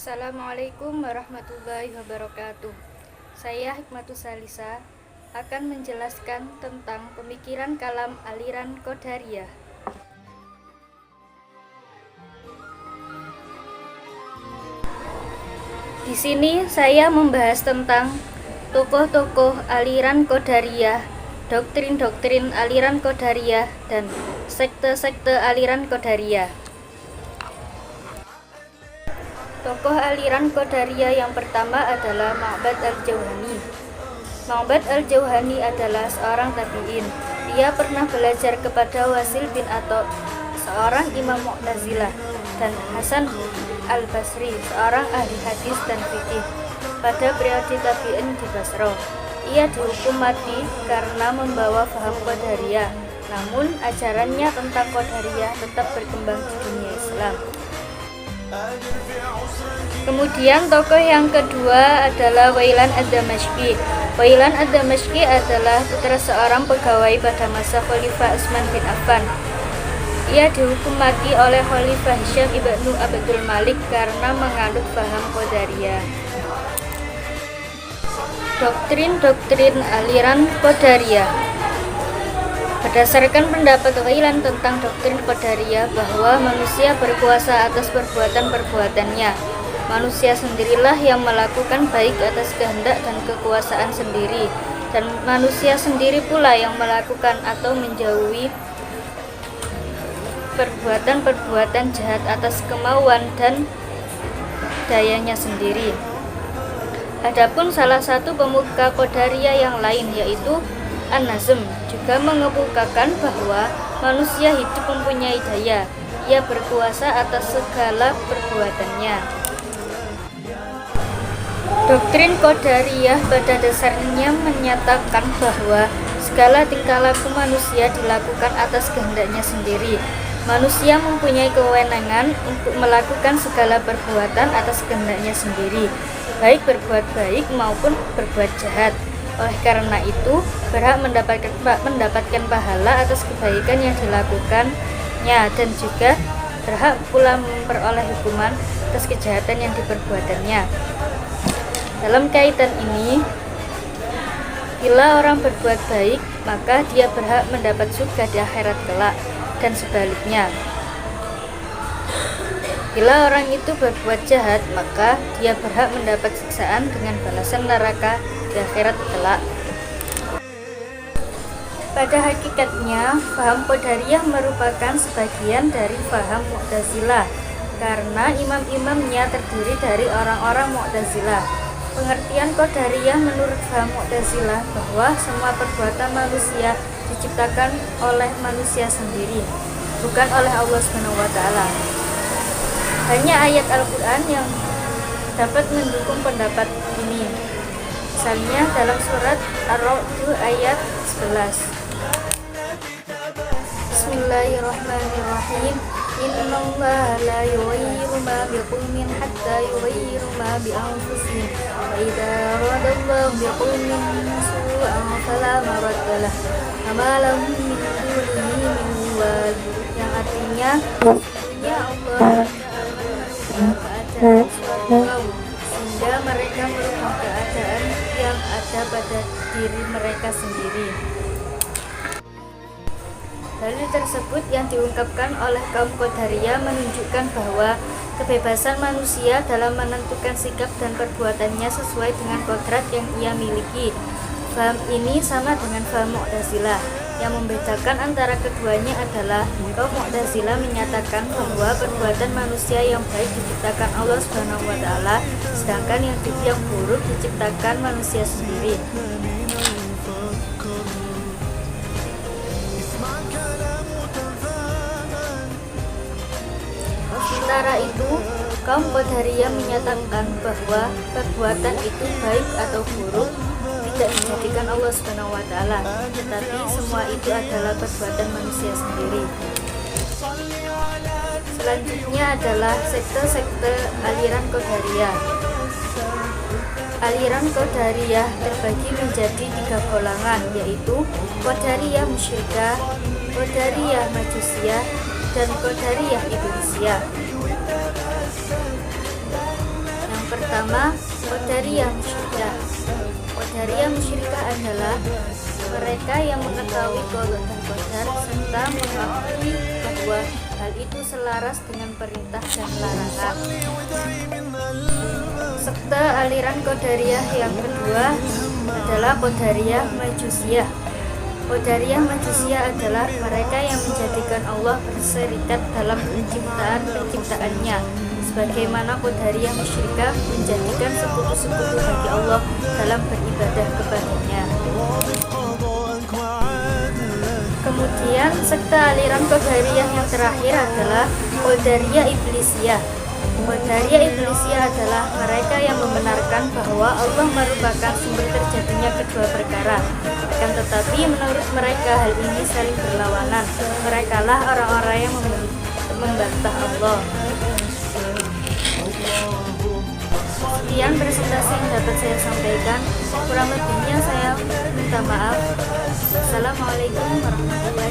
Assalamualaikum warahmatullahi wabarakatuh. Saya Hikmatus Salisa akan menjelaskan tentang pemikiran kalam aliran Qadariyah. Di sini saya membahas tentang tokoh-tokoh aliran Qadariyah, doktrin-doktrin aliran Qadariyah, dan sekte-sekte aliran Qadariyah. Tokoh aliran Qadariyah yang pertama adalah Ma'bad al-Jauhani. Ma'bad al-Jauhani adalah seorang tabi'in. Dia pernah belajar kepada Wasil bin Atha, seorang imam Mu'tazilah, dan Hasan al-Basri, seorang ahli hadis dan fikih, pada periode tabi'in di Basra. Ia dihukum mati karena membawa paham Qadariyah, namun ajarannya tentang Qadariyah tetap berkembang di dunia Islam. Kemudian tokoh yang kedua adalah Wailan ad-Damashqi. Wailan ad-Damashqi adalah putra seorang pegawai pada masa Khalifah Utsman bin Affan. Ia dihukum mati oleh Khalifah Hisham ibnu Abdul Malik karena menganut paham Qadariyah. Doktrin-doktrin aliran Qadariyah. Berdasarkan pendapat Wailan tentang doktrin Qadariyah bahwa manusia berkuasa atas perbuatan-perbuatannya. Manusia sendirilah yang melakukan baik atas kehendak dan kekuasaan sendiri, dan manusia sendiri pula yang melakukan atau menjauhi perbuatan-perbuatan jahat atas kemauan dan dayanya sendiri. Adapun salah satu pemuka Qadariyah yang lain, yaitu An-Nazm, juga mengemukakan bahwa manusia hidup mempunyai daya, ia berkuasa atas segala perbuatannya. Doktrin Qadariyah pada dasarnya menyatakan bahwa segala tingkah laku manusia dilakukan atas kehendaknya sendiri. Manusia mempunyai kewenangan untuk melakukan segala perbuatan atas kehendaknya sendiri, baik berbuat baik maupun berbuat jahat. Oleh karena itu, berhak mendapatkan pahala atas kebaikan yang dilakukannya, dan juga berhak pula memperoleh hukuman atas kejahatan yang diperbuatannya. Dalam kaitan ini, bila orang berbuat baik, maka dia berhak mendapat surga di akhirat kelak, dan sebaliknya. Bila orang itu berbuat jahat, maka dia berhak mendapat siksaan dengan balasan neraka di akhirat kelak. Pada hakikatnya, paham Qadariyah merupakan sebagian dari paham Mu'tazilah, karena imam-imamnya terdiri dari orang-orang Mu'tazilah. Pengertian Qadariyah menurut paham Mu'tazilah bahwa semua perbuatan manusia diciptakan oleh manusia sendiri, bukan oleh Allah SWT. Hanya ayat Al-Quran yang dapat mendukung pendapat ini. Misalnya dalam surat Ar-Ra'd ayat 11. Bismillahirrahmanirrahim. Innallaha la yughayyiru ma biqaumin hatta yughayyiru ma bi anfusihim. Wa idza aradallahu biqaumin su'an fala maradda lahu wa ma lahum min dunihi min wal. Yang artinya, sesungguhnya Allah keadaan suatu sehingga mereka merubah keadaan yang ada pada diri mereka sendiri. Dalil tersebut yang diungkapkan oleh kaum Qadariyah menunjukkan bahwa kebebasan manusia dalam menentukan sikap dan perbuatannya sesuai dengan kodrat yang ia miliki. Paham ini sama dengan paham Mu'tazilah. Yang membedakan antara keduanya adalah kaum Mu'tazilah menyatakan bahwa perbuatan manusia yang baik diciptakan Allah SWT, sedangkan yang buruk diciptakan manusia sendiri. Sementara itu, kaum Qadariyah menyatakan bahwa perbuatan itu baik atau buruk tidak dijadikan Allah SWT, tetapi semua itu adalah perbuatan manusia sendiri. Selanjutnya adalah sekte-sekte aliran Qadariyah. Aliran Qadariyah terbagi menjadi 3 golongan, yaitu Qadariyah Musyrikah, Qadariyah Majusiyah, dan Qadariyah Iblisiyah. pertama, Qadariyah musyrikah. Qadariyah musyrikah adalah mereka yang mengetahui qada dan qadar serta mengakui bahwa hal itu selaras dengan perintah dan larangan. Sekte aliran Qadariyah yang kedua adalah Qadariyah Majusiyah. Qadariyah Majusiyah adalah mereka yang menjadikan Allah berserikat dalam penciptaannya, sebagaimana Qadariyah musyrikah menjadikan sekutu-sekutu bagi Allah dalam beribadah kepadanya. Kemudian sekte aliran Qadariyah yang terakhir adalah Qadariyah Iblisiyah. Qadariyah Iblisiyah adalah mereka yang membenarkan bahwa Allah merupakan sumber terjadinya kedua perkara. Akan tetapi menurut mereka hal ini saling berlawanan. Merekalah orang-orang yang membantah Allah. Sekian presentasi yang dapat saya sampaikan. Kurang lebihnya saya minta maaf. Assalamualaikum warahmatullahi wabarakatuh.